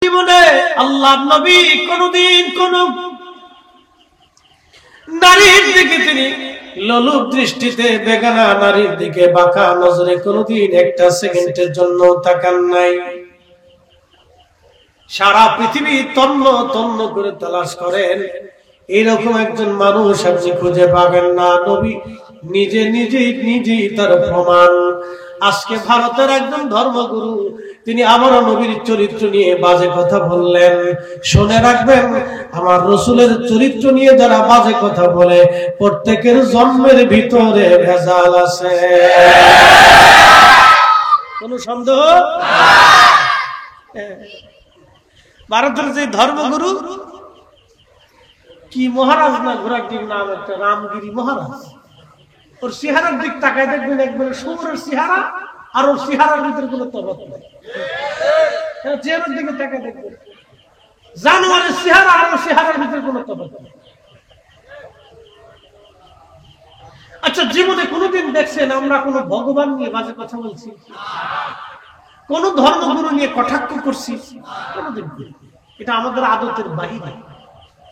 জীবনে আল্লাহর নবী কোনদিন কোন নারীর দিকে তিনি লোলুপ দৃষ্টিতে, বেগানা নারীর দিকে বাঁকা নজরে কোনদিন একটা সেকেন্ডের জন্য তাকান নাই। সারা পৃথিবী তন্ন তন্ন করে তালাশ করেন, এরকম একজন মানুষ আপনি খুঁজে পাবেন না। নবী নিজেই তার প্রমাণ। আজকে ভারতের একজন ধর্মগুরু তিনি আবারও নবীর চরিত্র নিয়ে বাজে কথা বললেন। শুনে রাখবেন, আমার রাসূলের চরিত্র নিয়ে যারা বাজে কথা বলে প্রত্যেকের জন্মের ভিতরে ভেজাল আছে, কোনো সন্দেহ? ভারতের যে ধর্মগুরু কি মহারাজ না ঘোড়াটির নাম একটা রামগিরি মহারাজ, ওর চেহারার দিক তাকায় দেখবেন একবারে শুয়োরের চেহারা, আর ওর চেহারার ভিতরে কোনো তফাৎ নেই। চেহারার দিকে তাকায় দেখবেন জানোয়ারের চেহারা আর ওর চেহারার ভিতরে কোনো তফাৎ নেই। আচ্ছা, জীবনে কোনোদিন দেখছেন আমরা কোনো ভগবান নিয়ে বাজে কথা বলছি, কোন ধর্মগুরু নিয়ে কটাক্ষ করছি? কোনোদিন। এটা আমাদের আদতের বাহিরে,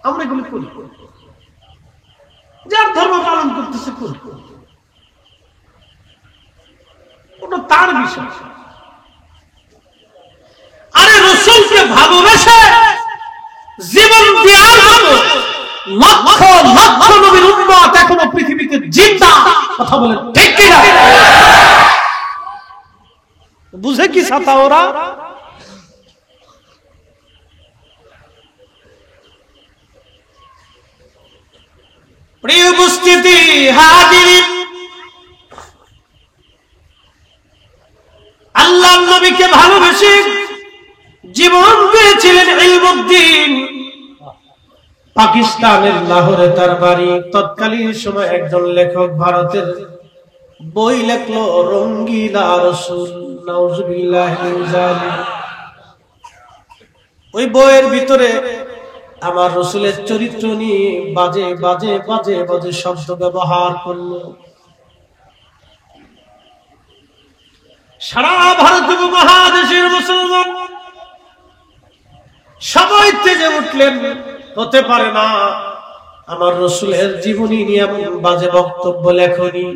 আমরা এগুলো করি। যার ধর্ম পালন করতেছে করি, ওটা তার বিষয়। আরে রাসূলকে ভালোবেসে জীবন দেওয়ার মতো লক্ষ লক্ষ নবীর উম্মত এখনো পৃথিবীতে জিন্দা। কথা বলেন ঠিক কি না? বুঝে কি ছাতা ওরা? প্রিয় উপস্থিতি, হাজিরিন, আল্লাহর নবীকে ভালোবেসে জীবন দিয়েছিলেন ইলমুদ্দিন। পাকিস্তানের লাহোরে তার বাড়ি। তৎকালীন সময় একজন লেখক ভারতের বই লেখলো, রঙ্গিলা রাসূল, নাউজুবিল্লাহি মিন যালিক। ওই বইয়ের ভিতরে আমার রাসূলের চরিত্র নিয়ে বাজে বাজে বাজে বাজে শব্দ ব্যবহার করলো। সারা ভারত উপমহাদেশের মুসলমান সবাই তেজে উঠলেন। হতে পারে না, আমার রাসূলের জীবনী নিয়ে এমন বাজে বক্তব্য লেখনি,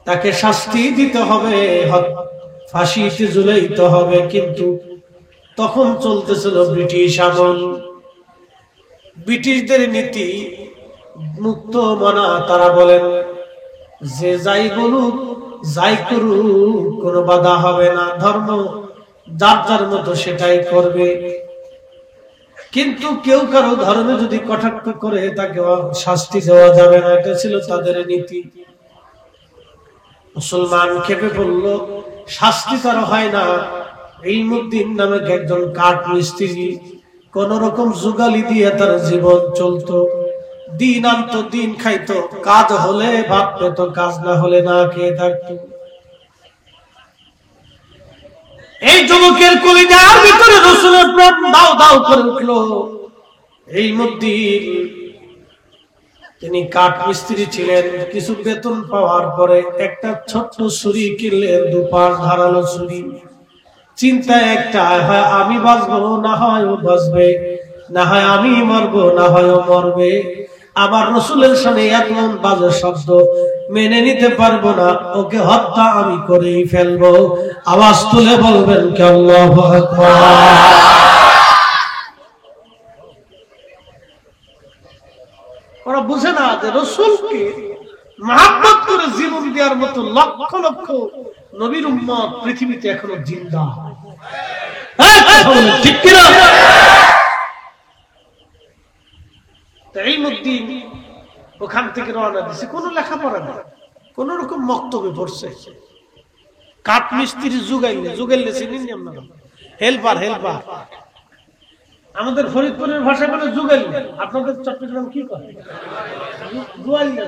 তাকে শাস্তি দিতে হবে, ফাঁসিতে ঝুলাইতে হবে। কিন্তু তখন চলতেছিল ব্রিটিশ আমল, ব্রিটিশদের নীতি মুক্ত মনা। তারা বলেন যে যাই বলুক যাই করুক কোনো বাধা হবে না, ধর্ম যার যার মতো সেটাই করবে। কিন্তু কেউ কারো ধর্মে যদি কটাক্ষ করে তাকে শাস্তি দেওয়া যাবে না, এটা ছিল তাদের নীতি। মুসলমান খেপে পড়ল, শাস্তি তার হয় না। ইলমুদ্দিন নামে একজন কাঠ মিস্ত্রি কোন রকম জুগালি দিয়ে তার জীবন চলতো, দিন আনতো দিন খাইতো, কাজ হলে ভাত পেত, কাজ না হলে না খেয়ে থাকতো। এই যুবকের কলিজার ভিতরে রাসূলের প্রেম দাও দাও করে উঠলো। ইলমুদ্দিন তিনি কাঠ মিস্ত্রি ছিলেন। কিছু বেতন পাওয়ার পরে একটা ছোট্ট ছুরি কিনলেন, দুপাশ ধারালো ছুরি। চিন্তা একটা, হয় আমি বাঁচবো না হয় ও বাঁচবে, না হয় আমি মরবো না হয় ও মরবে। আবার রাসূলের সামনে এমন বাজে শব্দ মেনে নিতে পারবো না, ওকে হত্যা আমি করেই ফেলবো। আওয়াজ তুলে বলবেন কি আল্লাহু আকবার। ওরা বুঝে না যে রাসূলকে মহব্বত করে জীবন দেওয়ার মতো লক্ষ লক্ষ নবীর উম্মত পৃথিবীতে এখনো জিন্দা। ঠিক কিনা? ইলমুদ্দিন ওখান থেকে রওনা দিছে, কোনো লেখাপড়া নেই, কোন রকম মক্তবে পড়ছে। কাঠ মিস্ত্রি জুগাইলে চিনেন আপনারা? হেল্পার। আমাদের ফরিদপুরের ভাষা বলে জুগাইলে, আপনাদের চট্টগ্রাম কি করে? জুয়াইলে।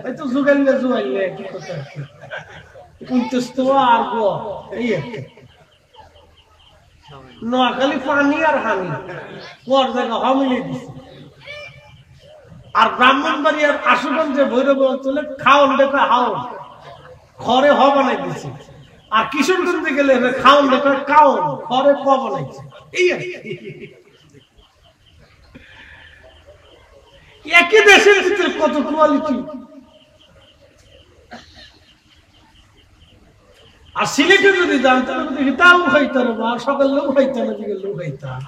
এই তো জুগাইলে কি করতে আছে? আর এই একটা নোয়াখালী পানি আর হানি পর জায়গা হমিলে দিচ্ছে। আর ব্রাহ্মণবাড়িয়ার আশুগঞ্জে ভৈরব অঞ্চলে খাওন দেখা হাওন ঘরে হ বানাই দিচ্ছে। আর কিশোরগঞ্জে গেলে খাওন দেখো কাউন ঘরে কবল আছে এই একই দেশের ভিতরে কত কোয়ালিটি। আর সিলেটে যদি জানতাম দেখি তাও খাইতাম না, সকাল লোক খাইতাম না, দিকে লোক খাইতাম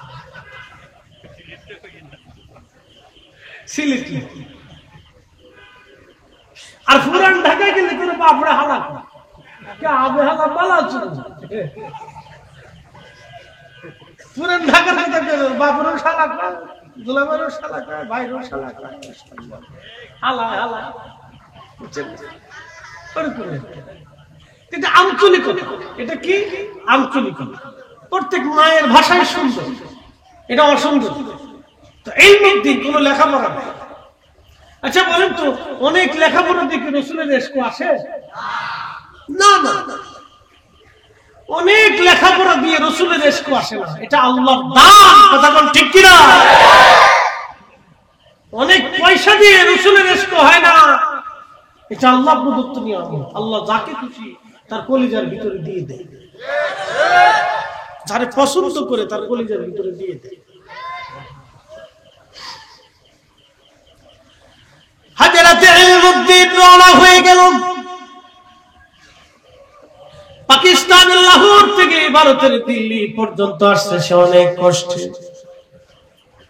সিলেট। আর পুরান ঢাকায় গেলে তোর বাপড়ে হালাক আবে হালা পালা পুরান ঢাকা বাপরেও শালা খায়, দুলামেরও শালা খায়, ভাইরও শালা খায়, হালা হালা এটা আঞ্চলিকতা। এটা কি আঞ্চলিকতা? প্রত্যেক মায়ের ভাষায় সুন্দর, এটা অসুন্দর। তো এই মধ্যে কোন লেখাপড়া নেই। আচ্ছা বলেন তো, অনেক লেখাপড়া দেখে রসুলের ইশক আসে না? না, অনেক লেখাপড়া দিয়ে রসুলের ইশক আসে না, এটা আল্লাহর দান। কথা বল ঠিক কিনা? অনেক পয়সা দিয়ে রসুলের ইশক হয় না, এটা আল্লাহ প্রদত্ত নিয়ামত। আল্লাহ যাকে খুশি তার কলিজার ভিতরে দিয়ে দেয়, যারে পছন্দ করে তার কলিজার ভিতরে দিয়ে দেয়। হাজরাতে ইলমুদ্দিন রওনা হয়ে গেল পাকিস্তানের লাহোর থেকে ভারতের দিল্লি পর্যন্ত আসছে। সে অনেক কষ্টে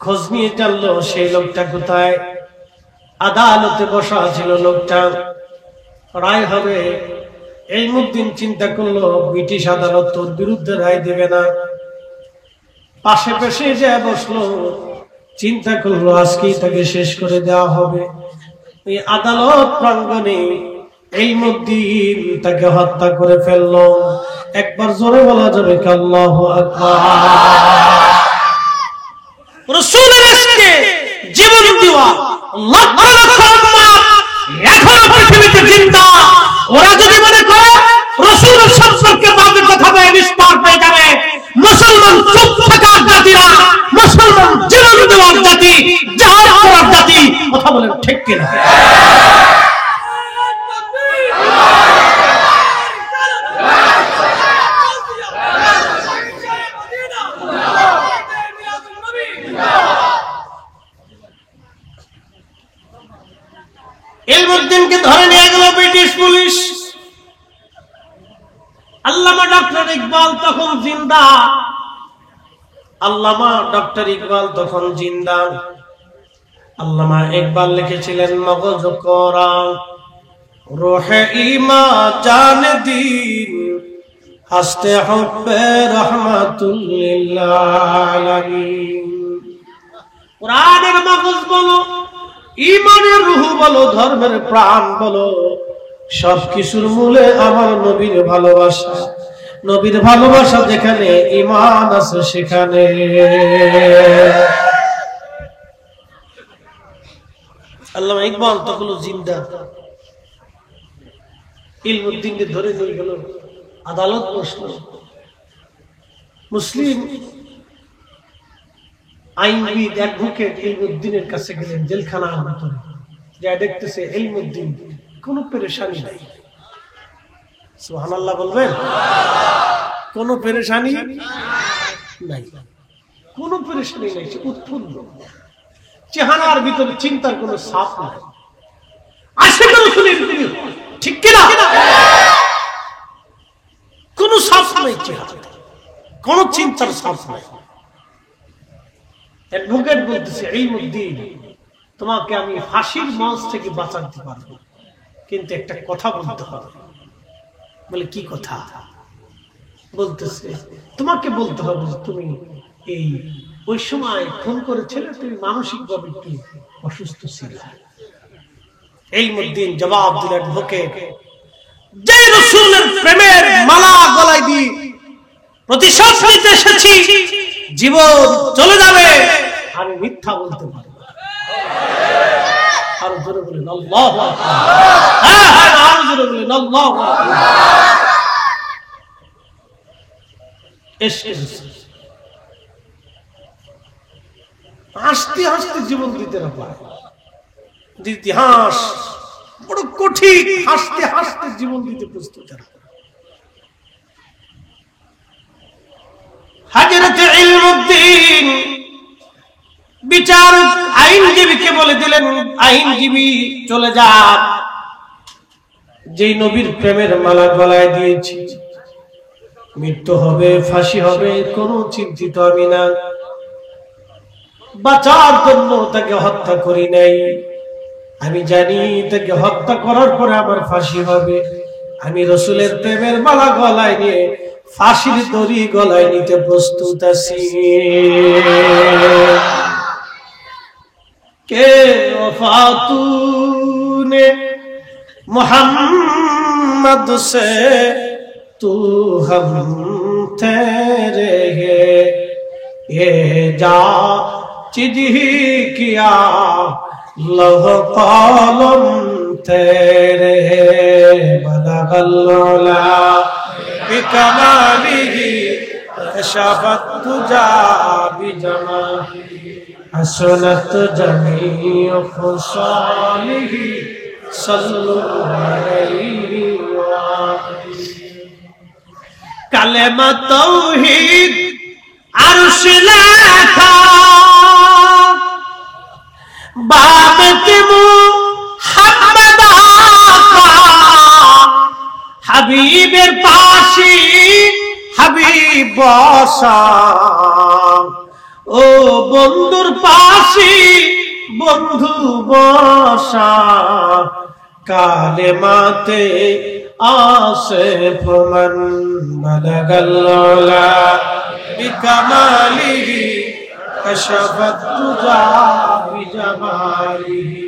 খোঁজ নিয়ে জানলো সেই লোকটা কোথায়। আদালতে বসা ছিল লোকটা, রায় হবে। ইলমুদ্দিন চিন্তা করলো ব্রিটিশ আদালত তোর বিরুদ্ধে রায় দেবে না। পাশে পাশে যায় বসলো, চিন্তা করলো আজকেই তাকে শেষ করে দেওয়া হবে। এই আদালত প্রাঙ্গণে ইলমুদ্দিন তাকে হত্যা করে ফেললো। একবার জোরে বলা যাবে কি আল্লাহু আকবার। রাসূলের ইশকে জীবন দেওয়া লক্ষ লক্ষ উম্মত এখন পৃথিবীতে জিন্দা। ওরা যদি মনে করে রাসূলের সম্পর্কে বাজে কথা বলে বিস্তার পেয়ে যাবে, মুসলমান চুপ থাকার জাতি না, মুসলমান জীবন দেওয়ার জাতি, জিহাদ করার জাতি। কথা বলেন ঠিক কিনা? ইলমুদ্দিনকে ধরে নিয়ে গেল ব্রিটিশ পুলিশ। আল্লামা ডক্টর ইকবাল তখন জিন্দা। আল্লামা ডক্টর ইকবাল তখন জিন্দা। আল্লামা ইকবাল লিখেছিলেন মগজ কোরআন রূহে ঈমান জান দিন হাসতে হুব্বে রাহমাতুল লিল আলামিন। কোরআনের মগজ বলো, ঈমানের রূহ বলো, ধর্মের প্রাণ বলো, সবকিছুর মূলে আমার নবীর ভালোবাসা। নবীর ভালোবাসা যেখানে ঈমান আছে সেখানে। আল্লামা ইকবাল তখন জিন্দা। ইলমুদ্দিনকে ধরে নিয়ে গেল, আদালত বসলো। মুসলিম আইনবিদ অ্যাডভোকেট ইলমুদ্দিনের কাছে গেলেন জেলখানার ভিতরে, যা দেখতেছে ইলমুদ্দিন কোনো পেরেশানি নাই। সুবহানাল্লাহ বলবেন? কোনো পেরেশানি নাই, কোনো পেরেশানি নাই। সে উৎফুল্ল, চেহারার ভিতরে চিন্তার কোনো ছাপ নাই। আশিকুল রাসূলের প্রিয়, ঠিক কিনা? কোনো ছাপ নাই চেহারাতে, কোনো চিন্তার ছাপ নাই। অ্যাডভোকেট বলতেছে ইলমুদ্দিন, তোমাকে আমি ফাঁসির মঞ্চ থেকে বাঁচাতে পারবো, কিন্তু একটা কথা বলতে হবে। বলে কি কথা? বলতেছে তোমাকে বলতে হবে তুমি এই ওই সময় ফোন করেছিলে, তুমি মানসিকভাবে একটু অসুস্থ ছিলে। ইলমুদ্দিন জবাব দিল অ্যাডভোকেট, যে রাসূলের প্রেমের মালা গলায় দিয়ে প্রতিশোধ নিতে এসেছি, জীবন চলে যাবে, আমি মিথ্যা বলতে পারি না। আরো জোরে বলেন আল্লাহু আকবার। হ্যাঁ হ্যাঁ, আরো জোরে বলেন আল্লাহু আকবার। হাসতে হাসতে জীবন দিতে না পারে, ইতিহাস বড় কঠিন। হাসতে হাসতে জীবন দিতে প্রস্তুত। ইলমুদ্দিন বিচারক আইনজীবীকে বলে দিলেন, আইনজীবী চলে যা, যেই নবীর প্রেমের মালা গলায় দিয়েছি, মৃত্যু হবে, ফাঁসি হবে, কোনো চিন্তিত আমি না। বাঁচার জন্য তাকে হত্যা করি নাই, আমি জানি তাকে হত্যা করার পরে আমার ফাঁসি হবে। আমি রাসূলের প্রেমের মালা গলায় নিয়ে ফাঁসির দড়ি গলায় নিতে প্রস্তুত আছি। কে ওফা তূনে मोहम्मद से तू हम तेरे है ये जा चिदी किया लौह कलम तेरे बलगल्ला बिकमालिही कशफत तुजा बिजमाली हसनत जमीअ खुसालिही কালেমা তাওহীদ আরশ লেখা বাবেতে মুহাম্মদ আকা হাবিবের পাশে হাবিব বসা ও বন্ধুর পাশে বন্ধু বসা কালেমাতে আসিফ মান বালাগাল্লা বিকামালিহি কাশফাত তুজা বিজামালিহি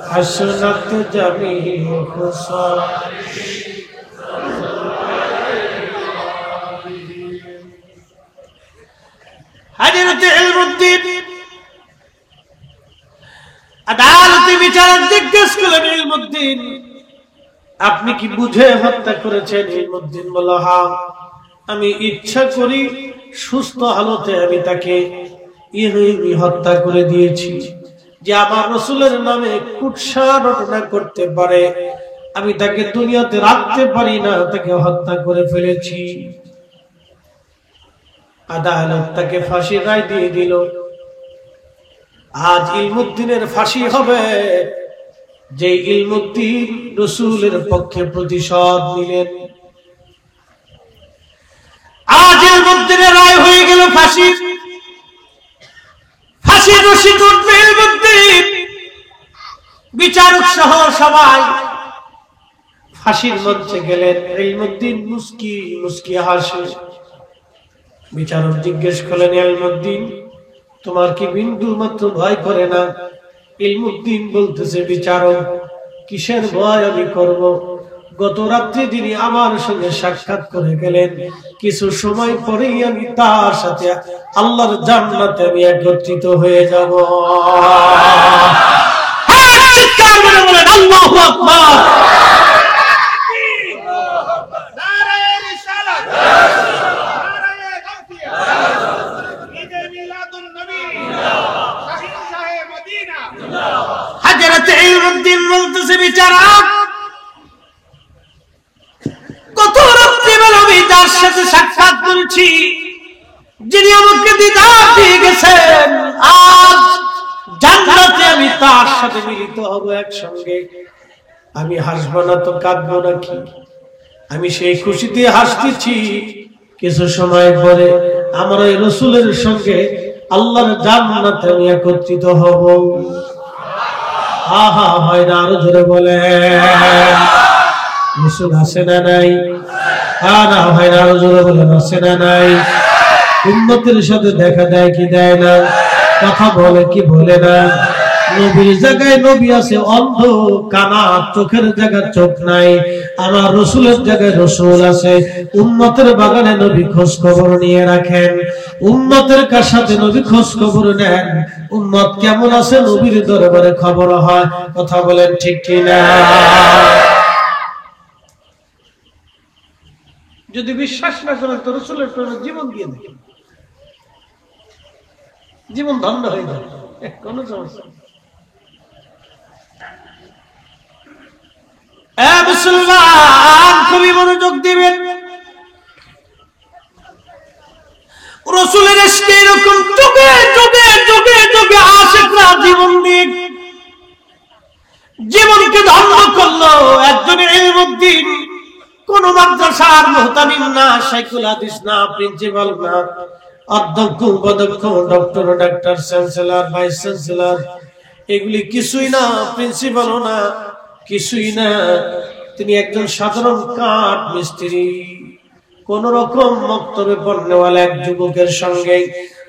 হাসনাত জামিউ খুসালিহি। হযরত ইলমুদ্দিন আদালতে বিচারক জিজ্ঞেস করলেন, ইলমুদ্দিন আপনি কি বুঝে হত্যা করেছেন? ইলমুদ্দিন বলল, হ্যাঁ, আমি ইচ্ছা করি সুস্থ হালতে আমি তাকে হত্যা করে দিয়েছি, যে আমার রাসূলের নামে কুৎসা রটনা করতে পারে, আমি তাকে দুনিয়াতে রাখতে পারি না, তাকে হত্যা করে ফেলেছি। আদালত তাকে ফাঁসির রায় দিয়ে দিল। আজ ইলমুদ্দিনের ফাঁসি হবে, যে ইলমুদ্দিন রাসূলের পক্ষে প্রতিশোধ নিলেন। আজ ইলমুদ্দিনের রায় হয়ে গেল ফাঁসি। ফাঁসির রশি উঠবে ইলমুদ্দিন, বিচারক সহ সবাই ফাঁসির মঞ্চে গেলেন। ইলমুদ্দিন মুস্কি মুস্কি হাসে। বিচারক জিজ্ঞেস করলেন, ইলমুদ্দিন তোমার কি বিন্দু মাত্র ভয় করে না? ইলমুদ্দিন বলতেছে, বিচারক কিসের ভয় আমি করব? গত রাত্রি তিনি আমার সঙ্গে সাক্ষাৎ করে গেলেন, কিছু সময় পরেই আমি তার সাথে আল্লাহর জান্নাতে আমি একত্রিত হয়ে যাব। চিৎকার করে বলেন আল্লাহু আকবার। হযরত ইলমুদ্দিন বলতেছে, বিচারক কত রাত্রিবেলা আমি তার সাথে সাক্ষাৎ করেছি, যিনি আমাকে দিদার দিয়ে গেছেন, আজ জান্নাতে আমি তার সাথে মিলিত হব একসঙ্গে। আমি হাসবো না তো কাঁদবো নাকি? আমি সেই খুশিতে হাসতেছি, কিছু সময় পরে আমার ওই রাসূলের সঙ্গে আল্লাহর জান্নাতে আমি একত্রিত হব। হা হা হয় না? আরো জোরে বলে রাসূল আছে না নাই? হা না হয় না? আরো জোরে বলেন আছে না নাই? উম্মতের সাথে দেখা দেয় কি দেয় না? কথা বলে কি বলে না? নবীর জায়গায় নবী আছে অন্ধ, কানা, চোখের জায়গায় চোখ নাই। আমার রাসূলের জায়গায় রাসূল আছে। উম্মতের বাগানে নবী খোঁজ খবর নিয়ে রাখেন, উম্মতের কার সাথে নবী খোঁজ খবর নেন। উম্মত কেমন আছে নবীর দরবারে খবর হয়। কথা বলেন ঠিক কি না? যদি বিশ্বাস না করেন তো রাসূলের প্রেমে জীবন দিয়ে দেখেন, জীবন ধন্য হয়ে যাবে, কোনো সমস্যা নেই। মুসলমান খুবই মনোযোগ দিবেন। রাসূলের ইশকে এরকম যুগে যুগে যুগে যুগে আশিকরা জীবন দিয়ে জীবনকে ধন্য করলো। একজন ইলমুদ্দিন, কোন মাদ্রাসার মুহতামিম না, শাইখুল হাদিস না, প্রিন্সিপাল না, অধ্যক্ষ উপাধ্যক্ষ, doctor doctor, chancellor, vice chancellor, এগুলি কিছুই না, প্রিন্সিপালও না, কিছুই না। তিনি একজন সাধারণ কাঠ মিস্ত্রি। কোন রকম মক্তবে পড়নেওয়ালা এক যুবকের সঙ্গে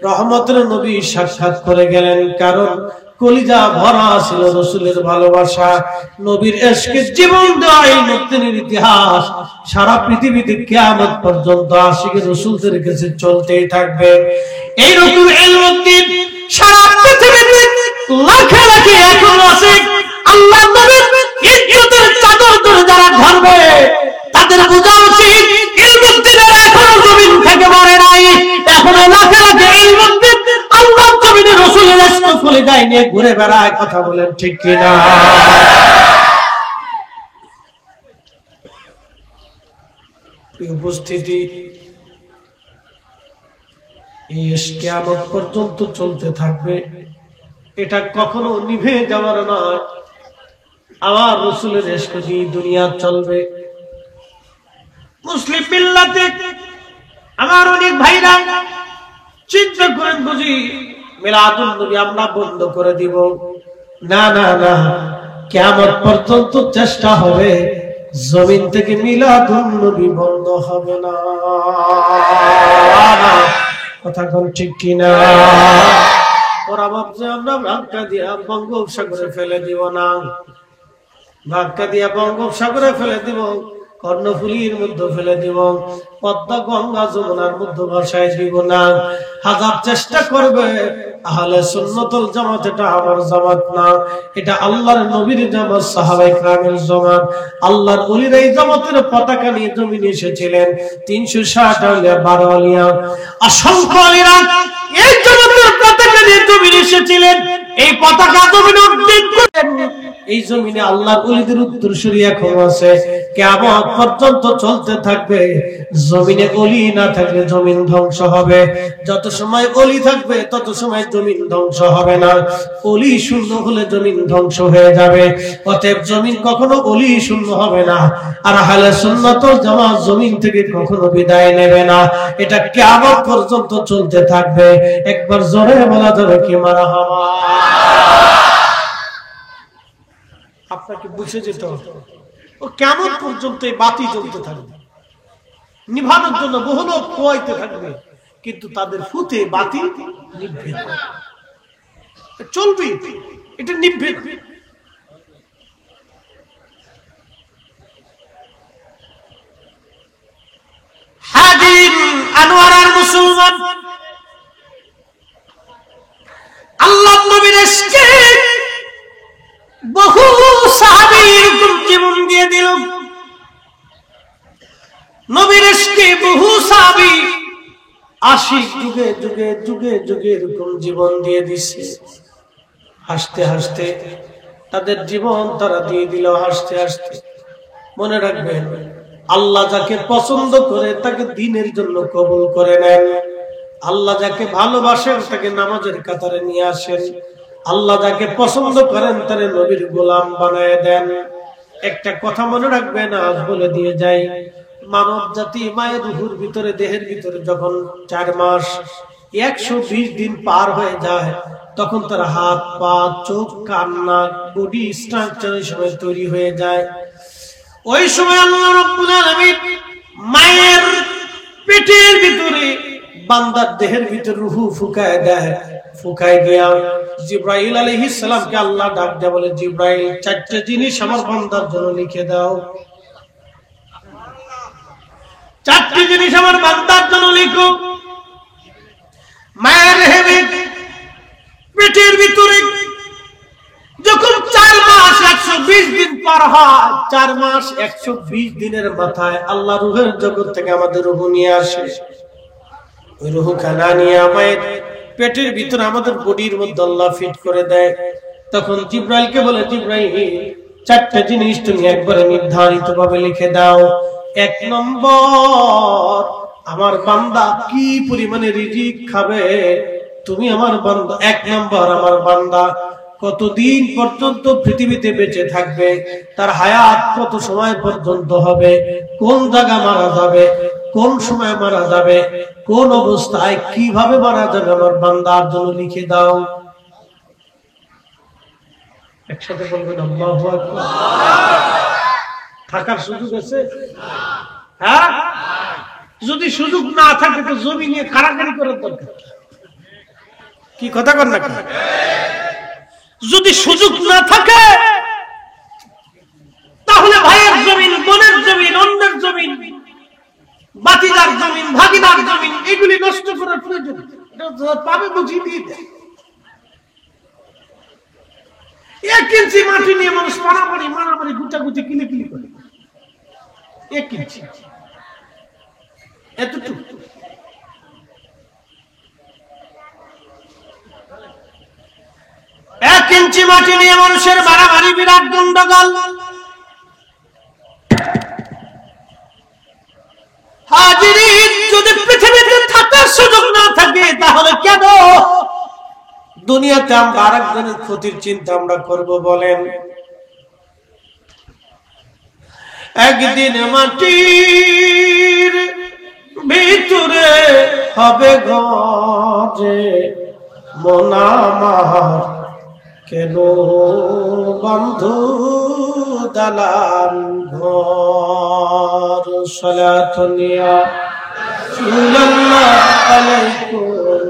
রহমতের নবী সাক্ষাৎ করে গেলেন। কারণ কলিজা ভরা ছিল রাসূলের ভালোবাসা, নবীর ইশকে জীবন দেওয়া এই মুক্তির ইতিহাস সারা পৃথিবীতে কিয়ামত পর্যন্ত আশিকে রাসূলদের কাছে চলতেই থাকবে। এই রকম ইলমুদ্দিন সারা পৃথিবীতে লাখে লাখে এখন আছে। আল্লাহর নবীর ইজ্জতের চাদর ধরে যারা ধরবে তাদের বোঝা উচিত ইলমুদ্দিনের এখনো জমিন থেকে মরে নাই। এখনো লাখে লাখে ইলমুদ্দিন আল্লাহর জমিনে রাসূলের ইশকে খুলে যায় নিয়ে ঘুরে বেড়ায়। কথা বলেন ঠিক কিনা? উপস্থিতি, এই ইশকে কিয়ামত পর্যন্ত চলতে থাকবে। এটা কখনো নিভে যাওয়ার নয়। আমার রাসূলের ইশকে দিয়ে দুনিয়া চলবে। মুসলিম মিল্লাতে আমার অনেক ভাইরা চিন্তা করেন বুঝি মিলাদুন নবী আমরা বন্ধ করে দিব। না না না, কিয়ামত পর্যন্ত চেষ্টা হবে জমিন থেকে মিলাদুন নবী বন্ধ হবে না। কথা কোন ঠিক কিনা? ওরা ভাবছে আমরা ধাক্কা দিয়া বঙ্গোপসাগরে ফেলে দিব না, ধাক্কা দিয়া বঙ্গোপসাগরে ফেলে দিব, কর্ণফুলীর মধ্যে ফেলে দিব, পদ্মা গঙ্গা যমুনার মধ্যে ভাসায় দিব না। হাজার চেষ্টা করবে, আহলে সুন্নাতুল জামাত এটা আমার জামাত না, এটা আল্লাহর নবীর জামাত, সাহাবায়ে কেরামের জামাত। আল্লাহর ওলির এই জামাতের পতাকা নিয়ে জমিনে এসেছিলেন 360 আউলিয়া 12 আউলিয়া, অসংখ্য আউলিয়া এই জামাতের পতাকা নিয়ে জমিনে এসেছিলেন। এই পতাকা জমিনে উড্ডীন করেন। এই জমিনে আল্লাহর ওলিদের উত্তরসূরি এখন আছে, কিয়ামত পর্যন্ত চলতে থাকবে। জমিনে ওলি না থাকলে জমিন ধ্বংস হবে। যত সময় ওলি থাকবে তত সময় জমিন ধ্বংস হবে না। ওলি শূন্য হলে জমিন ধ্বংস হয়ে যাবে। অতএব জমিন কখনো ওলি শূন্য হবে না। আর আহলে সুন্নাত ওয়াল জামাত জমিন থেকে কখনো বিদায় নেবে না। এটা কিয়ামত পর্যন্ত চলতে থাকবে। একবার জোরে বলা যাবে কি মারহাবা? আপনাকে বুঝে যেতে হবে, ও কিয়ামত পর্যন্ত এই বাতি জ্বলতে থাকবে, নিভানোর জন্য বহু লোক খোয়াইতে থাকবে, কিন্তু তাদের ফুতে বাতি নিভবে না। চলবে, এটা নিভবে। হাজির আনোয়ার আর মুসলমান, আল্লাহর নবীর ইশকে বহু সাহাবী এরকম জীবন দিয়ে দিল। নবীর ইশকে বহু সাহাবী আশিক যুগে যুগে যুগে যুগে এরকম জীবন দিয়ে দিছে। হাসতে হাসতে তাদের জীবন তারা দিয়ে দিল হাসতে হাসতে। মনে রাখবেন, আল্লাহ যাকে পছন্দ করে তাকে দ্বীনের জন্য কবুল করে নেন। আল্লাহ যাকে ভালোবাসেন তাকে নামাজের কাতারে নিয়ে আসেন। আল্লাহ যাকে পছন্দ করেন তারে নবীর গোলাম বানায় দেন। একটা কথা মনে রাখবেন, আজ বলে দিয়ে যাই, মানব জাতি মায়ের রুহুর ভিতরে, দেহের ভিতরে যখন 4 মাস 120 দিন পার হয়ে যায়, তখন তার হাত পা চোখ কান নাক বডি স্ট্রাকচার সময় তৈরি হয়ে যায়। ওই সময় আল্লাহ রাব্বুল আলামিন মায়ের পেটের ভিতরে বান্দার দেহের ভিতরে রূহ ফুকায় দেয়। ফুকায় দিয়া জিবরাইল আলাইহিস সালামকে আল্লাহ ডাক দেয়, বলে জিবরাইল 4টা জিনিস আমার বান্দার জন্য লিখে দাও। 4টি জিনিস আমার বান্দার জন্য লিখো। মায়ের রেহেমে পেটের ভিতরে যখন 4 মাস 120 দিন পার হয়, 4 মাস 120 দিনের মাথায় আল্লাহ রূহের জগৎ থেকে আমাদের রূহ নিয়ে আসে। ওই রূহ খানা নিয়ে আমাদের পেটের ভিতরে আমাদের বডির মধ্যে আল্লাহ ফিট করে দেয়। তখন জিবরাইলকে বলে, জিবরাইল 4টা জিনিস তুমি একবারে নির্ধারিত ভাবে লিখে দাও। 1 নম্বর, আমার বান্দা কি পরিমাণে রিজিক খাবে, তুমি আমার বান্দা। এক নম্বর, আমার বান্দা কতদিন পর্যন্ত পৃথিবীতে বেঁচে থাকবে, তার হায়াত কত সময় পর্যন্ত হবে, কোন জায়গা মারা যাবে, কোন সময় মারা যাবে, কোন অবস্থায় কিভাবে মারা যাবে, আমার বান্দার জন্য লিখে দাও। একসাথে বলবেন আল্লাহু আকবার। থাকার সুযোগ আছে? হ্যাঁ, যদি সুযোগ না থাকে তো জমি নিয়ে কারাকারি করার দরকার কি? কথা কর না? যদি সুযোগ না থাকে তাহলে ভাইয়ের জমিন, বোনের জমিন, অন্যের জমিন, বাতিদার জমিন, ভাগিদার জমিন, এগুলি নষ্ট করার প্রয়োজন পাবে বুঝিয়ে দিয়ে দেয়। 1 ইঞ্চি মাটি নিয়ে মানুষ মারামারি গুটাগুটি কিলিকিলি করে। 1 ইঞ্চি, এতটুকু। এক ইঞ্চি মাটি নিয়ে মানুষের মারামারি, বিরাট গন্ডগোল। হাজিরিন, যদি পৃথিবীতে থাকার সুযোগ না থাকে তাহলে কেন দুনিয়াতে আমরা আরেকজনের ক্ষতির চিন্তা আমরা করব বলেন? একদিন মাটির ভিতরে হবে ঘরে মন আমার, কেন বন্ধু দালান ঘর। সালাতুনিয়া সাল্লাল্লাহু আলাইকুম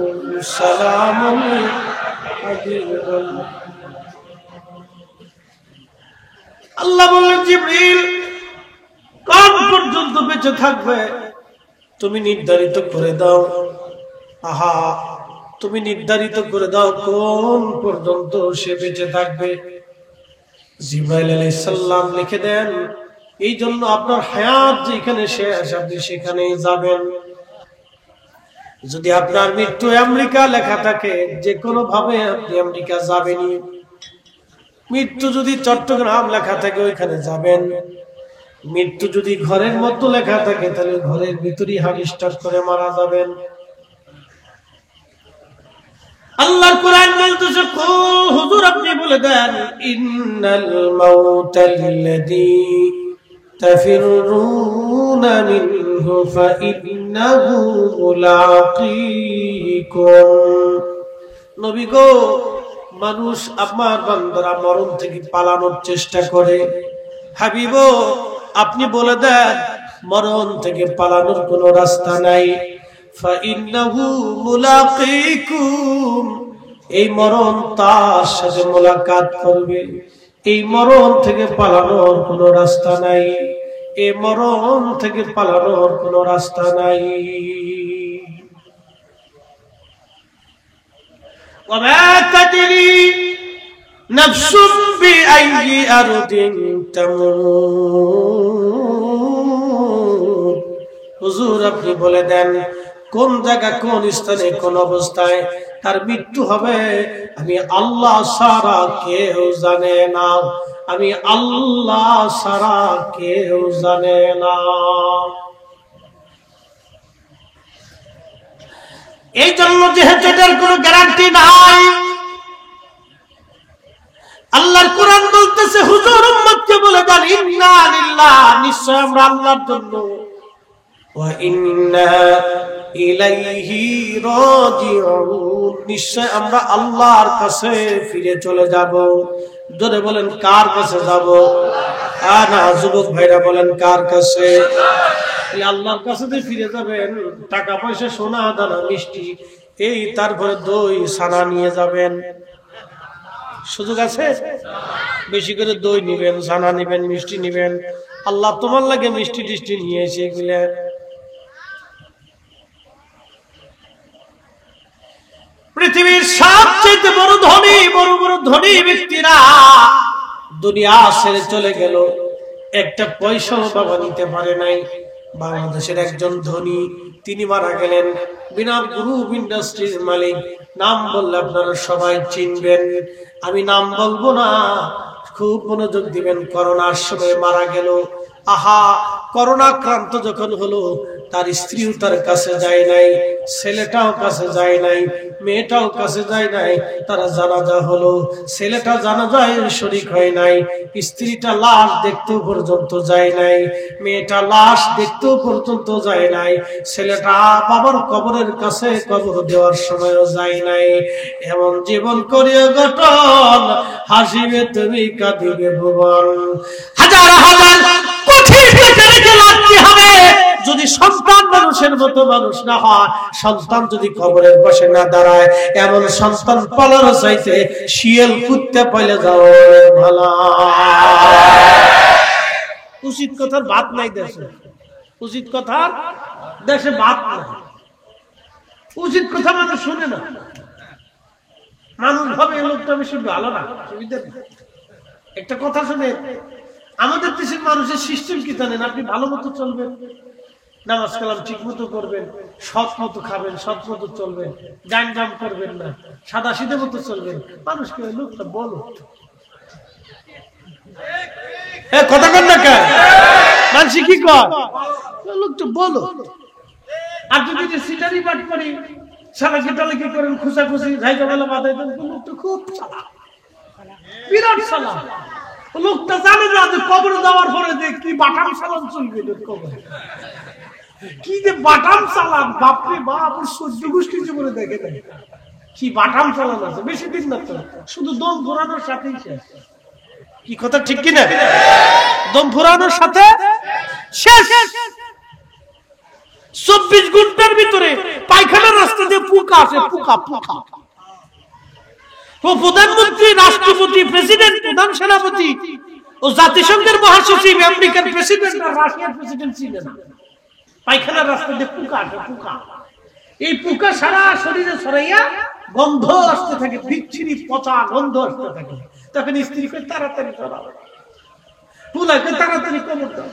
সালামুন হাবিবুল। আল্লাহ বললেন, জিবরিল কোন পর্যন্ত বেঁচে থাকবে তুমি নির্ধারিত করে দাও। আহা, তুমি নির্ধারিত করে দাও কোন পর্যন্ত সে বেঁচে থাকবে। জিবরাইল আলাইহিস সালাম লিখে দেন, এই জন্য আপনার হায়াত যেখানে শেষ আপনি সেখানেই যাবেন। যদি আপনার মৃত্যু আমেরিকা লেখা থাকে, যে কোনো ভাবে আপনি আমেরিকা যাবেনই। মৃত্যু যদি চট্টগ্রাম লেখা থাকে ওইখানে যাবেন। মৃত্যু যদি ঘরের মধ্যে লেখা থাকে তাহলে ঘরের ভিতরই হার্ট স্টার্ট করে মারা যাবেন। আল্লাহর কোরআন বলতেছে, হুজুর আপনি বলে দেন, ইন্নাল মাউতাল্লাযী তাফিরুনা মিনহু ফাইন্নাহু মুলাকীকুম। নবী গো, মানুষ আপনার বান্দারা মরণ থেকে পালানোর চেষ্টা করে। হাবিব আপনি বলে দেন, মরণ থেকে পালানোর কোনো রাস্তা নাই। ফাইন্নাহু মুলাকীকুম, এই মরণ তার সাথে মোলাকাত করবে। এই মরণ থেকে পালানোর কোনো রাস্তা নাই। এই মরণ থেকে পালানোর কোনো রাস্তা নাই। ওয়া তাদরি নাফসুন বিআইয়ি আরদিন তামুত। হুজুর আপনি বলে দেন, কোন জায়গা, কোন স্থানে, কোন অবস্থায় তার মৃত্যু হবে আমি আল্লাহ ছাড়া কেউ জানে না। আমি আল্লাহ ছাড়া কেউ জানে না। এই জন্য যেহেতু এটার কোনো গ্যারান্টি নাই, আল্লাহর কোরআন বলতেছে, হুজুর উম্মতকে বলে দেন, ইন্না লিল্লাহ, নিশ্চয় আমরা আল্লাহর জন্য, ওয়া ইন্না ইলাইহি রাজিউন, নিশ্চয় আমরা আল্লাহর কাছে ফিরে চলে যাব। জোরে বলেন, কার কাছে যাব? না, যুবক ভাইরা বলেন, কার কাছে? আল্লাহর কাছে ফিরে যাবেন। টাকা পয়সা, সোনা দানা, মিষ্টি, এই তারপরে দই ছানা নিয়ে যাবেন। সুযোগ আছে? বেশি করে দই নিবেন, ছানা নিবেন, মিষ্টি নিবেন। আল্লাহ তোমার লাগে মিষ্টি টিষ্টি নিয়ে এসে এগুলা। পৃথিবীর সবচেয়ে বড় ধনী, বড় বড় ধনী ব্যক্তিরা দুনিয়া ছেড়ে চলে গেল, একটা পয়সাও বাবা নিতে পারে নাই। বাংলাদেশের একজন ধনী, তিনি মারা গেলেন। বিনা গ্রুপ ইন্ডাস্ট্রির মালিক, নাম বললে আপনারা সবাই চিনবেন, আমি নাম বলবো না, খুব মনোযোগ দিবেন। করোনার সময় মারা গেল। আহা, করোনা আক্রান্ত যখন হলো, তার স্ত্রীও তার কাছে যায় নাই, ছেলেটাও কাছে যায় নাই, মেয়েটাও কাছে যায় নাই। তারা জানাজা হলো, ছেলেটা জানাজায় শরীক হয় নাই, স্ত্রীটা লাশ দেখতেও পর্যন্ত যায় নাই, মেয়েটা লাশ দেখতেও পর্যন্ত যায় নাই, ছেলেটা বাবার কবরের কাছে কবর দেওয়ার সময়ও যায় নাই। এমন জীবন করিয়া গঠন, হাসিবে তুমি কাঁদিবে ভুবন। হাজার হাজার যদি সন্তান মানুষের মতো মানুষ না হয়, সন্তান যদি কবরের পাশে না দাঁড়ায়, এমন সন্তান পালার চাইতে শিয়াল কুত্তে পাইলে যাওয়া ভালো। উচিত কথার বাদ নাই দেশে, উচিত কথার দেশে বাদ নাই। উচিত কথা মানুষ শুনে না, মানুষ ভাবে এই লোকটা বেশি ভালো না, সুবিধা নেই। একটা কথা শুনে, আমাদের দেশের মানুষের সিস্টেম কি জানেন? আপনি ভালো মতো চলবেন, নামাজ কালাম ঠিক মতো করবেন, সৎ মতো খাবেন, সৎ মতো চলবেন, গান গান করবেন না, সাদা সিধে মতো চলবেন, মানুষকে লোকটা বলো কথা কন না কেন? মানুষ কি কর লোকটা বলো। আর যদি সিটারি বাট করি, সারা গেটালেকি করেন, খুশাখুশি জায়গা বেলা বাধাই দেন, লোকটা খুব চালাক, বিরাট চালাক। লোকটা জানে না যে কবরে যাওয়ার পরে যে কি বাটাম সালাম চলবে, কবরে কি যে বাটাম চালান, বাপরে বাপ, সহ্য গোষ্ঠী জীবনে দেখে দেয় কি বাটাম চালান আছে। বেশি দিন না তো, শুধু দম ঘোরানোর সাথেই শেষ। কি কথা ঠিক কিনা? দম ঘোরানোর সাথে শেষ। 24 ঘন্টার ভিতরে পায়খানার রাস্তা দিয়ে পোকা আসে, পোকা পোকা। ও প্রধানমন্ত্রী, রাষ্ট্রপতি, প্রেসিডেন্ট, প্রধান সেনাপতি ও জাতিসংঘের মহাসচিব, আমেরিকার প্রেসিডেন্ট আর রাশিয়ার প্রেসিডেন্ট ছিলেন, পায়খানার রাস্তা দিয়ে পোকা আসে, পোকা। এই পোকা সারা শরীরে ছড়াইয়া গন্ধ আসতে থাকে, বিচ্ছিরি পচা গন্ধ আসতে থাকে। তখন স্ত্রীকে তাড়াতাড়ি সরাও, পুলাকে তাড়াতাড়ি কবর দাও,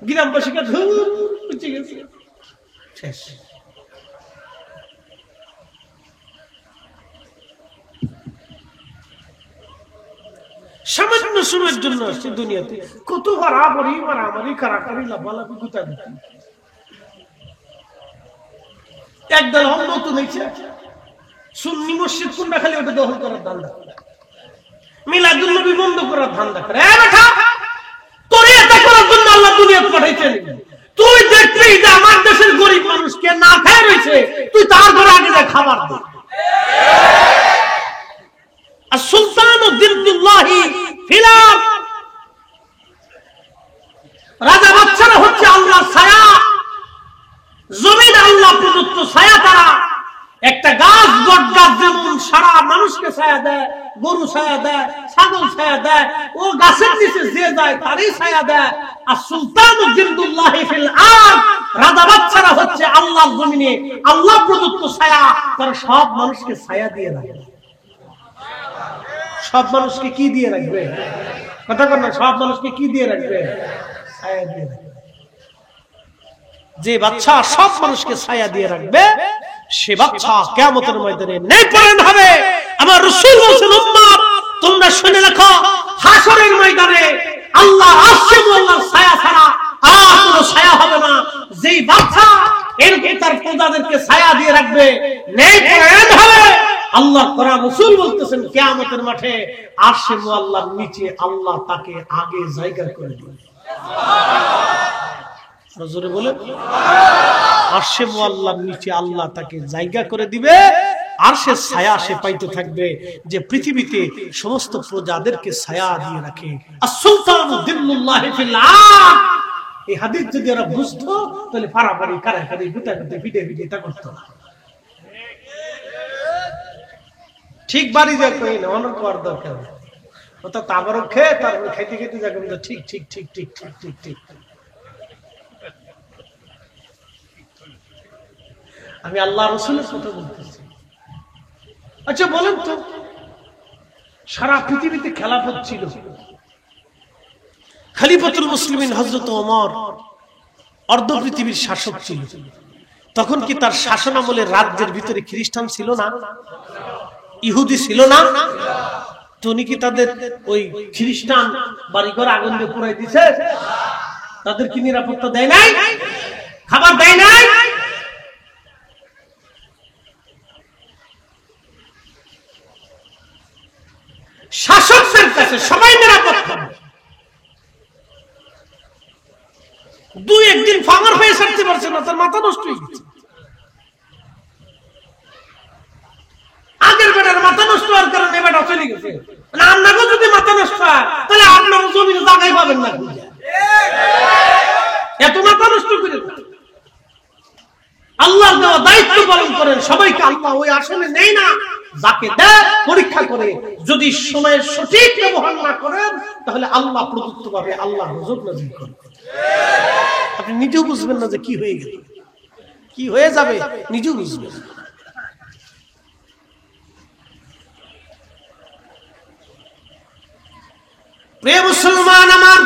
গ্রামবাসীকে ধুর পচে গেছে, শেষ। সামান্য সময়ের জন্য আসছে দুনিয়াতে, কত বাড়াবাড়ি মারামারি কারাকারি লাফালাফি গুতাগুতি। একদল হল নতুন হয়েছে, সুন্নি মসজিদ কোনটা খালি ওটা দখল করার ধান্দা, মিলাদুল নবী বন্ধ করার ধান্দা করে। তোর এটা করার জন্য আল্লাহ দুনিয়াতে পাঠাইছেন। তুই দেখবি যে আমার দেশের গরিব মানুষকে না খায় রয়েছে, তুই তার ঘরে আগে যা খাবার দে। আর সুলতান দিল্লাহি ফিলার, রাজা বাচ্চারা হচ্ছে আল্লাহর ছায়া, জমিন আল্লাহ প্রদত্ত ছায়া। তারা একটা গাছ, বট গাছ যেমন সারা মানুষকে ছায়া দেয়, গরু ছায়া দেয়, ছাগল ছায়া দেয়, ও গাছের নিচে যে যায় তারই ছায়া দেয়। আর সুলতান জিল্লুল্লাহি ফিল আরদ, রাজা বাচ্চারা হচ্ছে আল্লাহর জমিনে আল্লাহ প্রদত্ত ছায়া। তারা সব মানুষকে ছায়া দিয়ে রাখে। সব মানুষকে কি দিয়ে রাখবে? কথা কর না, সব মানুষকে কি দিয়ে রাখবে? ছায়া দিয়ে রাখবে। যে বাচ্চা সব মানুষকে ছায়া দিয়ে রাখবে, সে বাচ্চা কিয়ামতের ময়দানে নেপরান হবে। আমার রাসূল বলেছেন, উম্মত তোমরা শুনে রাখো, হাসরের ময়দানে আল্লাহ আরশে আল্লাহর ছায়া ছাড়া আর কোনো ছায়া হবে না। যেই বাচ্চা এরকম তার প্রজাদেরকে ছায়া দিয়ে রাখবে, নেপরান হবে। আল্লাহ কোরআন রাসূল বলতেছেন, কিয়ামতের মাঠে আরশে আল্লাহর নিচে আল্লাহ তাকে আগে জায়গা করে দিবে। জোরে বলে, আরশে আল্লাহর নিচে আল্লাহ তাকে জায়গা করে দিবে, আরশের ছায়া সে পাইতে থাকবে, যে পৃথিবীতে সমস্ত প্রজাদেরকে ছায়া দিয়ে রাখে। আর-সুলতানু দিল্লুল্লাহি ফিল আরদ, এই হাদিস যদি ওরা বুঝতো তাহলে পারাপারি কারাকারি গুতাগুতি ভিড়ে ভিড়ে এটা করতো না। ঠিক বাড়ি যা কই না, অনেক কর দরকার। ওটা তাবারও খেয়ে তারপরে খাইতে খাইতে যাবেন, ঠিক ঠিক ঠিক ঠিক ঠিক ঠিক ঠিক। আমি আল্লাহ রাসূলের কথা বলতেছি। আচ্ছা বলেন তো, সারা পৃথিবীতে খেলাফত ছিল, খলিফাতুল মুসলিমিন হযরত ওমর অর্ধ পৃথিবীর শাসক ছিল। তখন কি তার শাসন আমলে রাজ্যের ভিতরে খ্রিস্টান ছিল না? ইহুদি ছিল না? তো উনি কি তাদের ওই খ্রিস্টান বাড়িঘর আগুন দিয়ে পুড়াই দিছে? তাদের কি নিরাপত্তা দেয় নাই? খাবার দেয় নাই? শাসকদের কাছে সবাই নিরাপত্তা, দুই একদিন ফাঙর হয়ে ছাড়তে পারছে না, তার মাথা নষ্ট হয়ে গেছে। আগের বেটার মাথা নষ্ট হওয়ার কারণে বেটা চলে গেছে। আপনাকেও যদি মাথা নষ্ট হয় তাহলে আপনার জমির জায়গায় পাবেন না। এত মাথা নষ্ট করে আল্লাহর দেওয়া দায়িত্ব পালন করেন। সবাইকে আল্লাহ ওই আসনে নেই না, যাকে দেয় পরীক্ষা করে। যদি সময়ের সঠিক ব্যবহার না করেন তাহলে আল্লাহ প্রদত্ত ভাবে আল্লাহ গজব নাযিল করেন। আপনি নিজেও বুঝবেন না যে কি হয়ে গেল, কি হয়ে যাবে, নিজেও বুঝবেন। প্রিয় মুসলমান আমার